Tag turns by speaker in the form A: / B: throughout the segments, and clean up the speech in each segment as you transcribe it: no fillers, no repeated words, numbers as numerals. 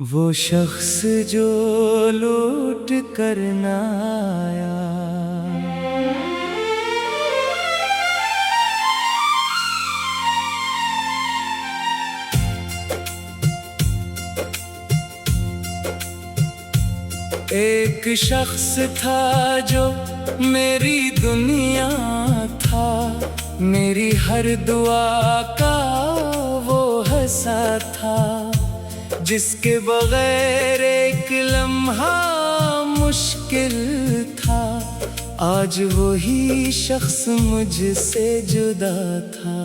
A: वो शख्स जो लूट कर न आया, एक शख्स था जो मेरी दुनिया था, मेरी हर दुआ का वो हंसा था, जिसके बगैर एक लम्हा मुश्किल था। आज वही शख्स मुझसे जुदा था।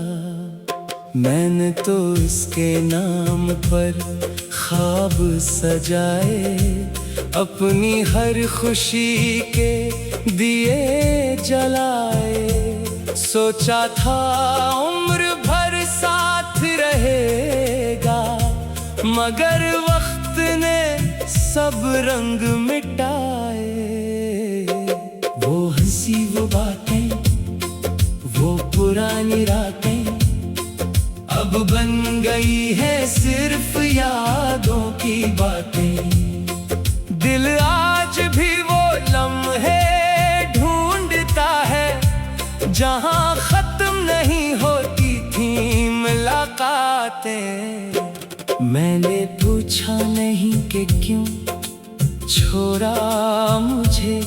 A: मैंने तो इसके नाम पर ख्वाब सजाए, अपनी हर खुशी के दिए जलाए। सोचा था उम्र भर साथ रहेगा, मगर वक्त ने सब रंग मिटाए। वो हंसी वो बातें, वो पुरानी रातें अब बन गई है सिर्फ यादों की बातें। दिल आज भी वो लम्हे ढूंढता है, जहां खत्म नहीं होती थी मुलाकातें। मैंने पूछा नहीं कि क्यों छोड़ा मुझे,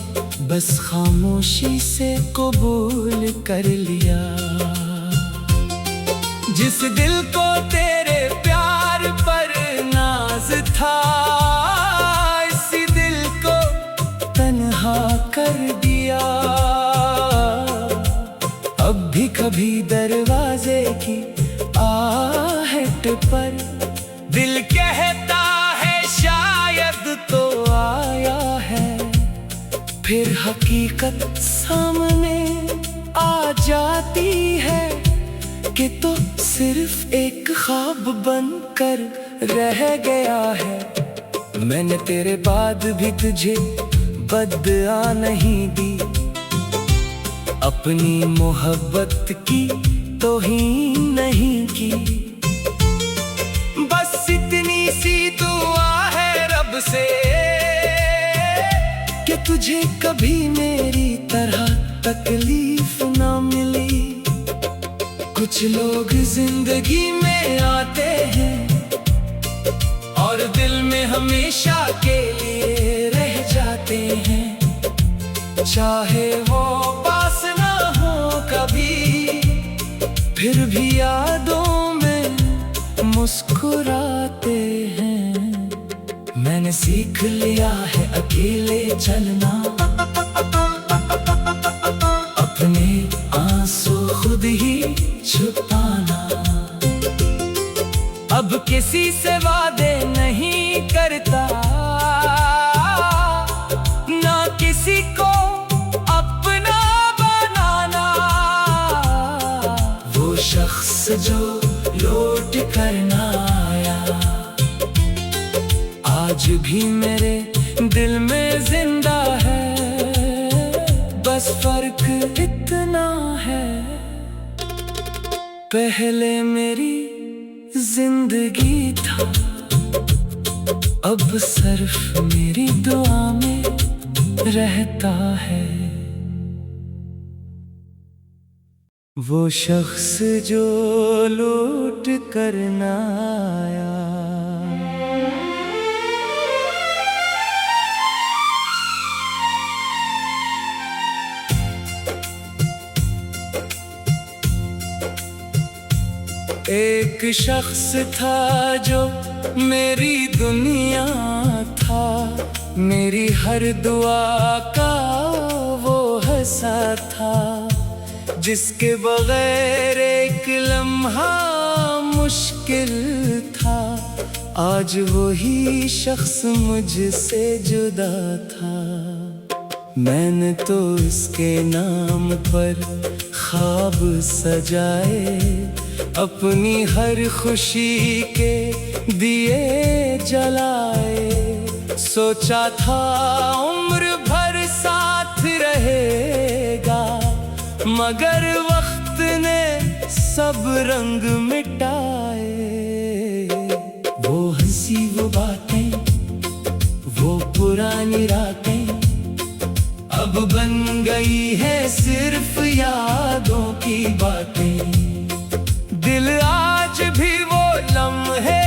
A: बस खामोशी से कबूल कर लिया। जिस दिल को तेरे प्यार पर नाज था, इसी दिल को तन्हा कर दिया। अब भी कभी दरवाजे की आहट पर दिल कहता है शायद तो आया है, फिर हकीकत सामने आ जाती है कि तो सिर्फ एक ख्वाब बनकर रह गया है। मैंने तेरे बाद भी तुझे बदआ नहीं दी, अपनी मोहब्बत की तौहीन नहीं की। बस इतनी सी दुआ है रब से कि तुझे कभी मेरी तरह तकलीफ ना मिली। कुछ लोग जिंदगी में आते हैं और दिल में हमेशा के लिए रह जाते हैं, चाहे वो पास ना हो कभी, फिर भी यादों में मुस्कुराते हैं। मैंने सीख लिया है अकेले चलना, अपने आंसू खुद ही छुपाना। अब किसी से वादे नहीं करता, ना किसी को अपना बनाना। वो शख्स जो लौट कर न आया, आज भी मेरे दिल में जिंदा है। बस फर्क इतना है, पहले मेरी जिंदगी था, अब सिर्फ मेरी दुआ में रहता है। वो शख्स जो लूट कर न आया, एक शख्स था जो मेरी दुनिया था, मेरी हर दुआ का वो हंसा था, जिसके बगैर एक लम्हा मुश्किल था। आज वही शख्स मुझसे जुदा था। मैंने तो इसके नाम पर ख्वाब सजाए, अपनी हर खुशी के दिए जलाए। सोचा था उम्र भर साथ रहेगा, मगर वक्त ने सब रंग मिटाए। वो हंसी वो बातें, वो पुरानी रातें अब बन गई है सिर्फ यादों की बातें। दिल आज भी वो लम्हे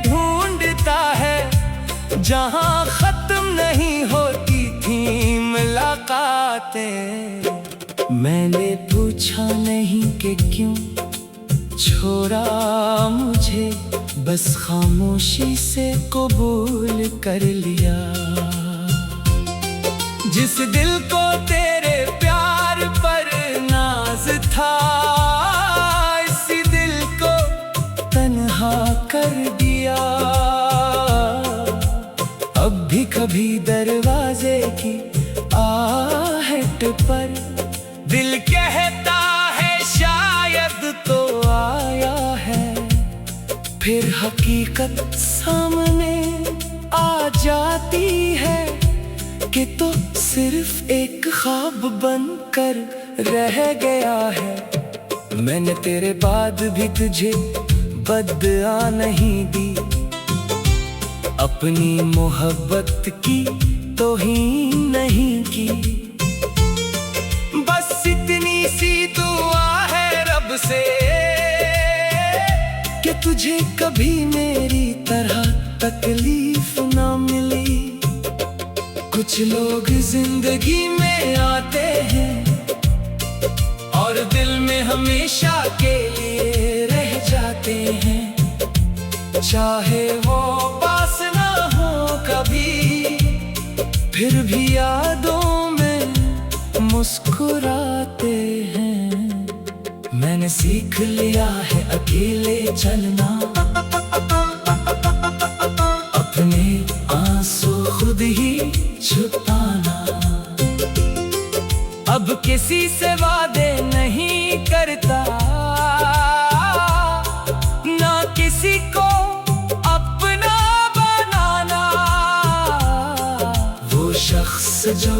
A: ढूंढता है जहां खत्म नहीं होती थी मुलाकातें। मैंने पूछा नहीं कि क्यों छोड़ा मुझे, बस खामोशी से कबूल कर लिया। जिस दिल को तेरे प्यार पर नाज था, इसी दिल को तन्हा कर दिया। अब भी कभी दरवाजे की आहट पर दिल कहता है शायद तो आया है, फिर हकीकत सामने आ जाती है कि तो सिर्फ एक ख्वाब बनकर रह गया है। मैंने तेरे बाद भी तुझे बदआ नहीं दी, अपनी मोहब्बत की तौहीन नहीं की। बस इतनी सी दुआ है रब से कि तुझे कभी मेरी तरह तकलीफ ना मिली। कुछ लोग जिंदगी में आते हैं और दिल में हमेशा के लिए रह जाते हैं, चाहे वो पास ना हो कभी, फिर भी यादों में मुस्कुराते हैं। मैंने सीख लिया है अकेले चलना, अपने आंसू खुद ही छुपाना। अब किसी से वादे नहीं करता, ना किसी को अपना बनाना। वो शख्स जो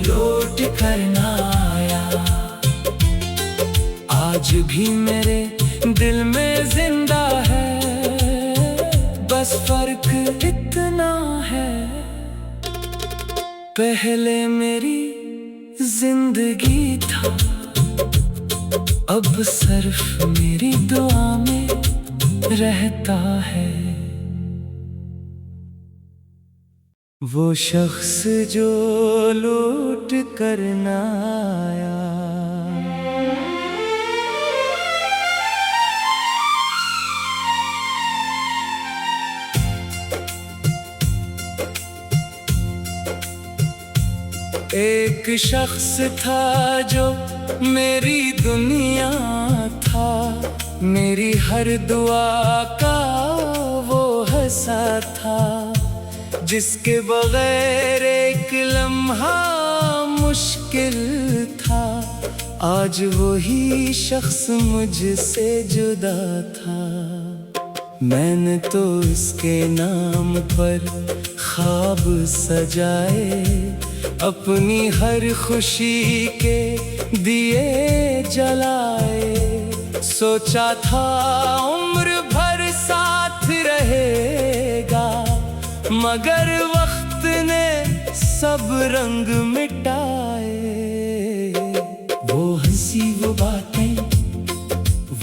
A: लौट कर ना आया, आज भी मेरे दिल में जिंदा है। बस फर्क इतना है, पहले मेरी जिंदगी था, अब सिर्फ मेरी दुआ में रहता है। वो शख्स जो लौट कर ना आया। एक शख्स था जो मेरी दुनिया था, मेरी हर दुआ का वो हंसा था, जिसके बगैर एक लम्हा मुश्किल था। आज वही शख्स मुझसे जुदा था। मैंने तो इसके नाम पर ख्वाब सजाए, अपनी हर खुशी के दिए जलाए। सोचा था उम्र भर साथ रहेगा, मगर वक्त ने सब रंग मिटाए। वो हंसी वो बातें,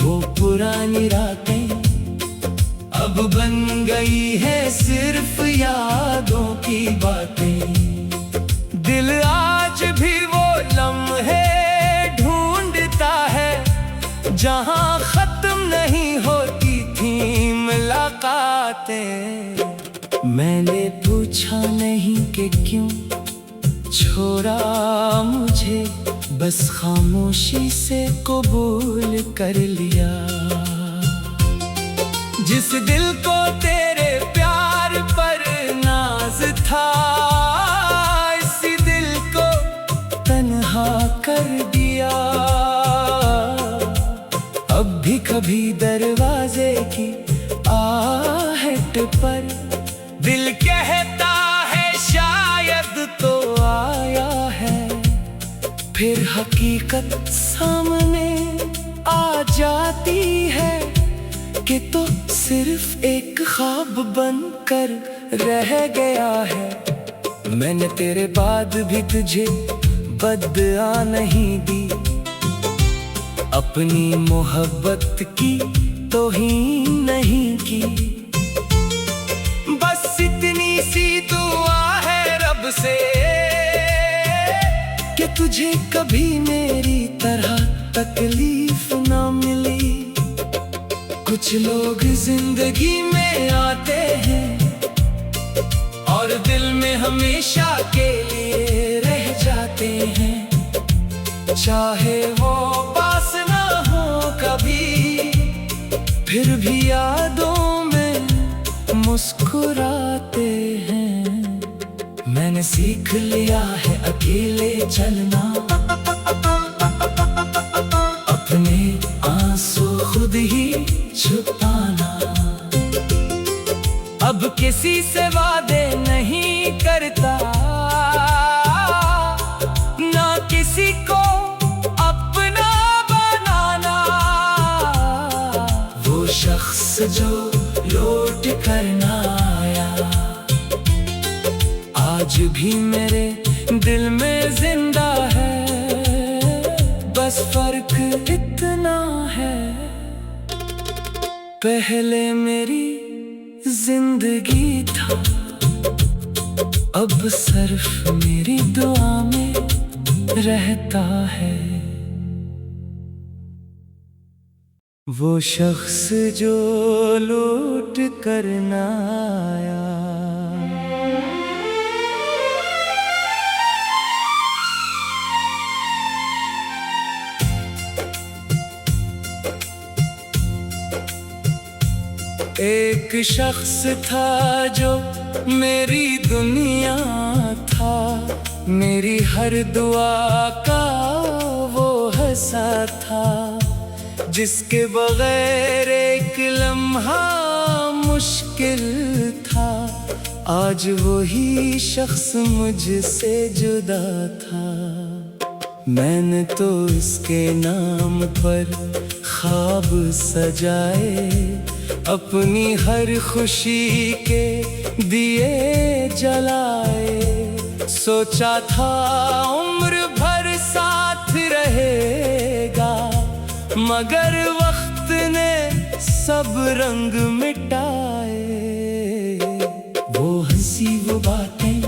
A: वो पुरानी रातें अब बन गई है सिर्फ यादों की बातें। दिल आज भी वो लम्हे ढूंढता है जहां खत्म नहीं होती थी मुलाकातें। मैंने पूछा नहीं कि क्यों छोड़ा मुझे, बस खामोशी से कबूल कर लिया। जिस दिल को तेरे प्यार पर नाज था, इसी दिल को तन्हा कर दिया। अब भी कभी दरवाजे की आहट पर दिल कहता है शायद तो आया है, फिर हकीकत सामने आ जाती है कि तो सिर्फ एक ख्वाब बनकर रह गया है। मैंने तेरे बाद भी तुझे बदआ नहीं दी, अपनी मोहब्बत की तौहीन नहीं की। बस इतनी सी दुआ है रब से कि तुझे कभी मेरी तरह तकलीफ ना मिली। कुछ लोग जिंदगी में आते हैं और दिल में हमेशा के लिए रह जाते हैं, चाहे वो पास ना हो कभी, फिर भी यादों में मुस्कुराते हैं। मैंने सीख लिया है अकेले चलना, अपने आंसू खुद ही छुपाना। अब किसी से वादे नहीं करता, ना किसी को अपना बनाना। वो शख्स जो लौट कर ना आया, आज भी मेरे दिल में जिंदा है। बस फर्क इतना है, पहले मेरी जिंदगी था, अब सिर्फ मेरी दुआ में रहता है। वो शख्स जो लौट कर ना आया। एक शख्स था जो मेरी दुनिया था, मेरी हर दुआ का वो हिस्सा था, जिसके बगैर एक लम्हा मुश्किल था। आज वही शख्स मुझसे जुदा था। मैंने तो इसके नाम पर ख्वाब सजाए, अपनी हर खुशी के दिए जलाए। सोचा था उम्र भर साथ रहेगा, मगर वक्त ने सब रंग मिटाए। वो हंसी वो बातें,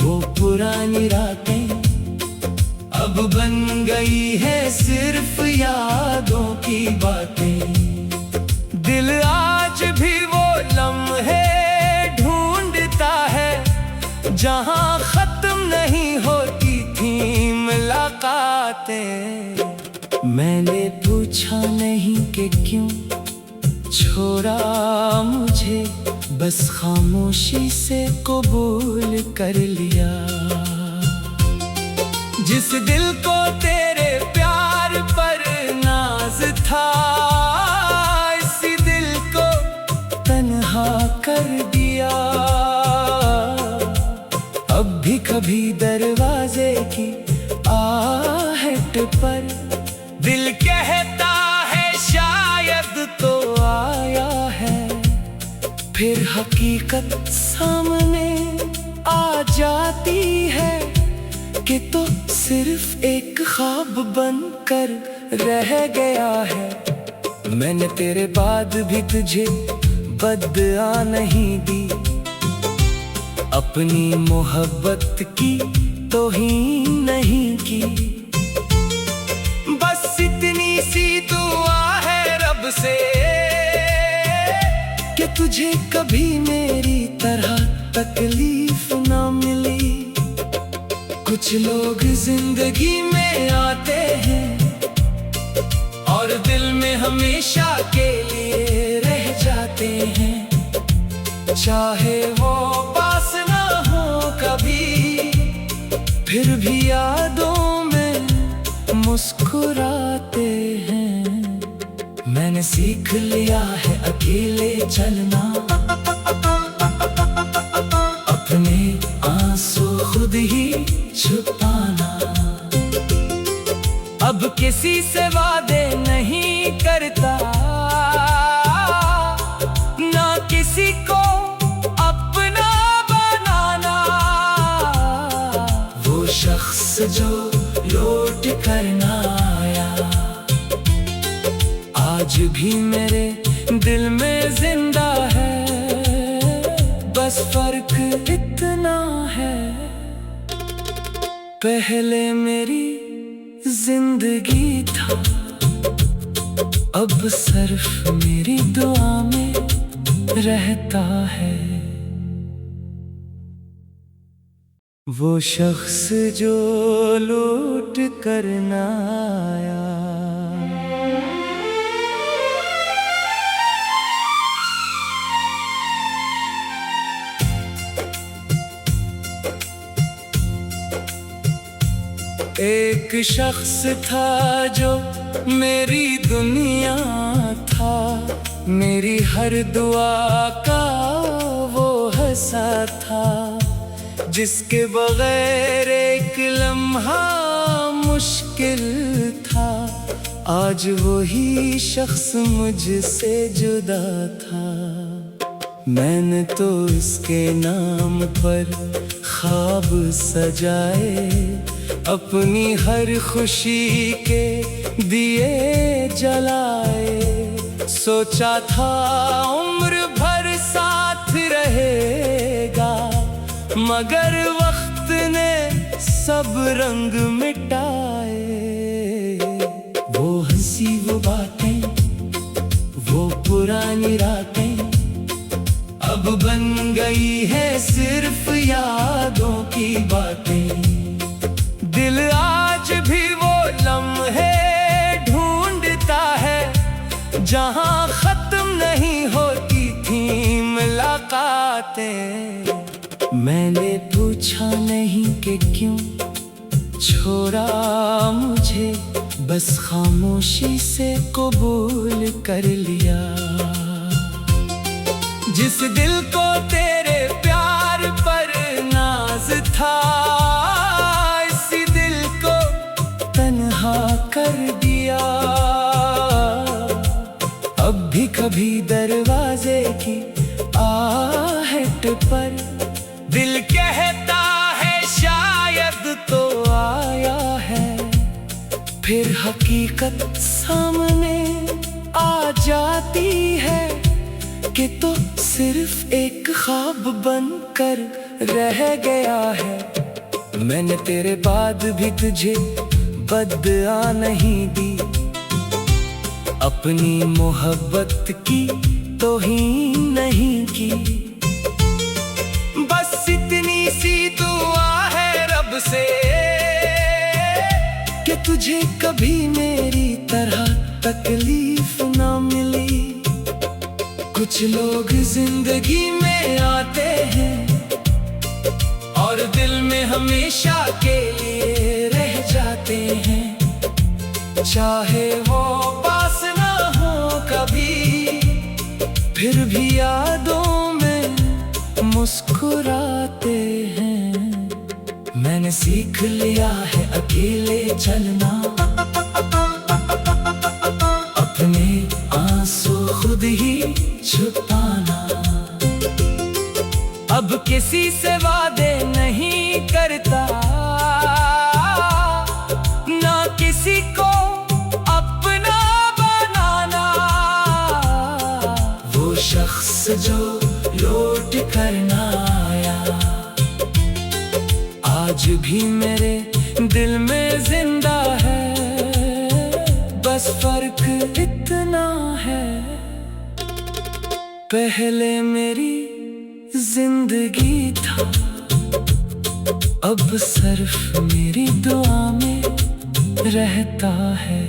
A: वो पुरानी रातें अब बन गई है सिर्फ यादों की बातें। दिल आज भी वो लम्हे ढूंढता है, जहां खत्म नहीं होती थी मुलाकातें। मैंने पूछा नहीं कि क्यों छोड़ा मुझे, बस खामोशी से कबूल कर लिया। जिस दिल को तेरे प्यार पर नाज था, इसी दिल को तन्हा कर दिया। अब भी कभी दरवाजे की आहट पर दिल कहता है शायद तो आया है, फिर हकीकत सामने आ जाती है कि तो सिर्फ एक ख्वाब बनकर रह गया है। मैंने तेरे बाद भी तुझे बदआ नहीं दी, अपनी मोहब्बत की तौहीन नहीं की। बस इतनी सी दुआ है रब से कि तुझे कभी मेरी तरह तकलीफ ना मिली। कुछ लोग जिंदगी में आते हैं और दिल में हमेशा के लिए रह जाते हैं, चाहे वो पास ना हो कभी, फिर भी यादों में मुस्कुराते हैं। मैंने सीख लिया है अकेले चलना, अपने आंसू खुद ही छुपाना। अब किसी से वादे नहीं करता, ना किसी को जो लौट कर ना आया, आज भी मेरे दिल में जिंदा है। बस फर्क इतना है, पहले मेरी जिंदगी था, अब सिर्फ मेरी दुआ में रहता है। वो शख्स जो लौट कर ना आया। एक शख्स था जो मेरी दुनिया था, मेरी हर दुआ का वो हिस्सा था, जिसके बगैर एक लम्हा मुश्किल था। आज वही शख्स मुझसे जुदा था। मैंने तो इसके नाम पर ख्वाब सजाए, अपनी हर खुशी के दिए जलाए। सोचा था उम्र भर साथ रहेगा, मगर वक्त ने सब रंग मिटाए। वो हंसी वो बातें, वो पुरानी रातें अब बन गई है सिर्फ यादों की बातें। दिल आज भी वो लम्हे ढूंढता है, जहां खत्म नहीं होती थी मुलाकातें। मैंने पूछा नहीं कि क्यों छोड़ा मुझे, बस खामोशी से कबूल कर लिया। जिस दिल को तेरे प्यार पर नाज था, इसी दिल को तन्हा कर दिया। अब भी कभी दरवाजे की आहट पर दिल कहता है शायद तो आया है, फिर हकीकत सामने आ जाती है कि तो सिर्फ एक ख्वाब बनकर रह गया है। मैंने तेरे बाद भी तुझे बदआ नहीं दी, अपनी मोहब्बत की तौहीन नहीं की। बस इतनी सी दुआ है रब से कि तुझे कभी मेरी तरह तकलीफ ना मिली। कुछ लोग जिंदगी में आते हैं और दिल में हमेशा के लिए रह जाते हैं, चाहे वो पास ना हो कभी, फिर भी यादों में मुस्कुराते हैं। मैंने सीख लिया है अकेले चलना, अपने आंसू खुद ही छुपाना। अब किसी से वादे नहीं करता, ना किसी को अपना बनाना। वो शख्स जो लौट कर ना आया, आज भी मेरे दिल में जिंदा है। बस फर्क इतना है, पहले मेरी जिंदगी था, अब सिर्फ मेरी दुआ में रहता है।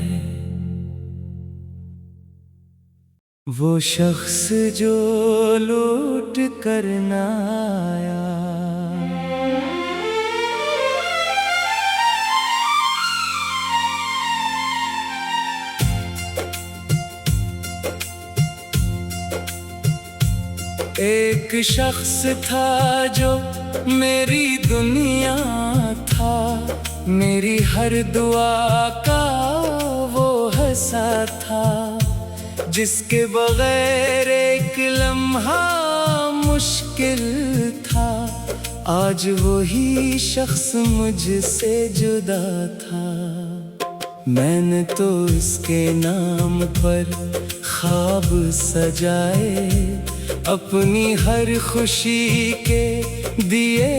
A: वो शख्स जो लौट कर ना आया। एक शख्स था जो मेरी दुनिया था, मेरी हर दुआ का वो हिस्सा था, जिसके बगैर एक लम्हा मुश्किल था। आज वही शख्स मुझसे जुदा था। मैंने तो इसके नाम पर ख्वाब सजाए, अपनी हर खुशी के दिए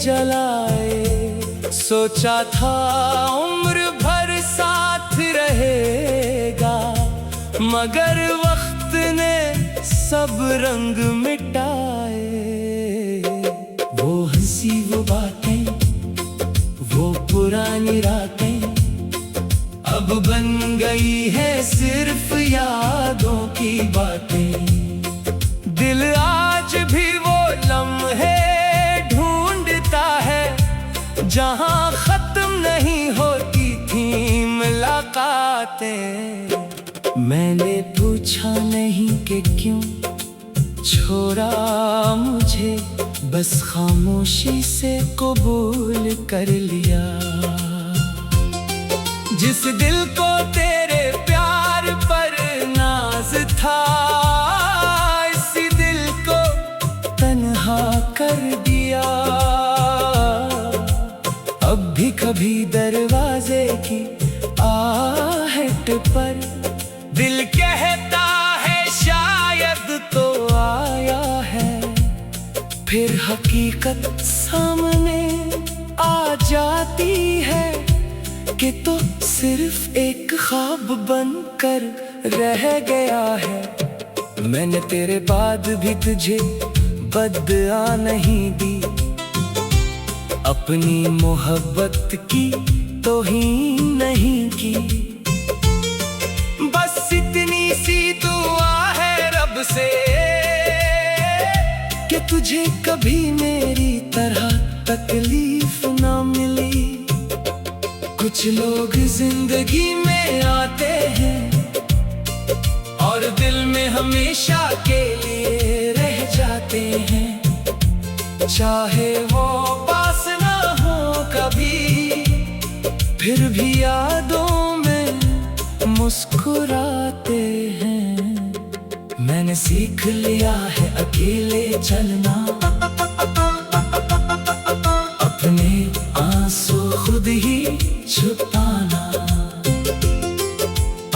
A: जलाए। सोचा था उम्र भर साथ रहेगा, मगर वक्त ने सब रंग मिटाए। वो हंसी वो बातें, वो पुरानी रातें अब बन गई है सिर्फ यादों की बातें। दिल आज भी वो लम्हे ढूंढता है, जहां खत्म नहीं होती थी मुलाकातें। मैंने पूछा नहीं कि क्यों छोड़ा मुझे, बस खामोशी से कबूल कर लिया। जिस दिल को तेरे प्यार पर नाज था, इसी दिल को तन्हा कर दिया। अब भी कभी दरवाजे की आहट पर दिल कहता है शायद तो आया है। फिर हकीकत सामने आ जाती है कि तो सिर्फ एक ख्वाब बनकर रह गया है। मैंने तेरे बाद भी तुझे बदआ नहीं दी, अपनी मोहब्बत की तौहीन नहीं की। बस इतनी सी दुआ है रब से कि तुझे कभी मेरी तरह तकलीफ ना मिली। कुछ लोग जिंदगी में आते हैं और दिल में हमेशा के लिए रह जाते हैं, चाहे वो पास ना हो कभी, फिर भी यादों में मुस्कुराते हैं। मैंने सीख लिया है अकेले चलना, अपने आंसू खुद ही छुपाना।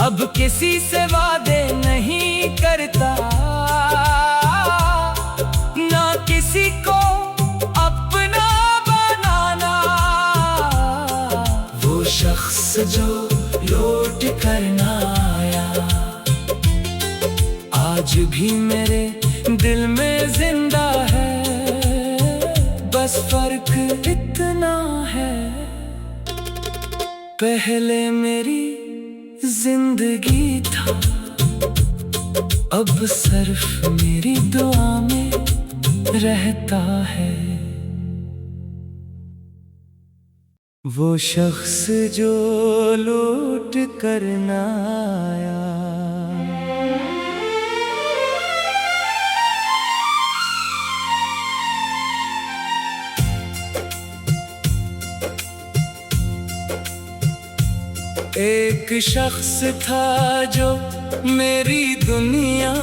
A: अब किसी से वादे नहीं करता, ना किसी को अपना बनाना। वो शख्स जो लौट कर ना आया, आज भी मेरे दिल में जिंदा है। बस फर्क इतना है, पहले मेरी जिंदगी था, अब सिर्फ मेरी दुआ में रहता है। वो शख्स जो लौट कर ना आया। एक शख्स था जो मेरी दुनिया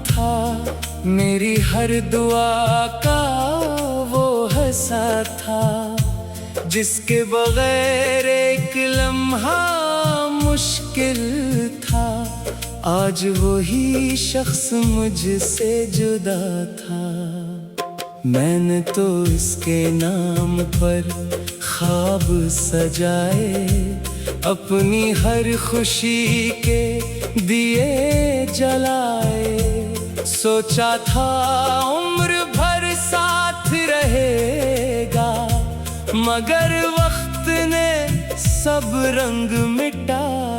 A: था, मेरी हर दुआ का वो हिस्सा था, जिसके बगैर एक लम्हा मुश्किल था। आज वही शख्स मुझसे जुदा था। मैंने तो इसके नाम पर ख्वाब सजाए, अपनी हर खुशी के दिए जलाए। सोचा था उम्र भर साथ रहेगा, मगर वक्त ने सब रंग मिटाए।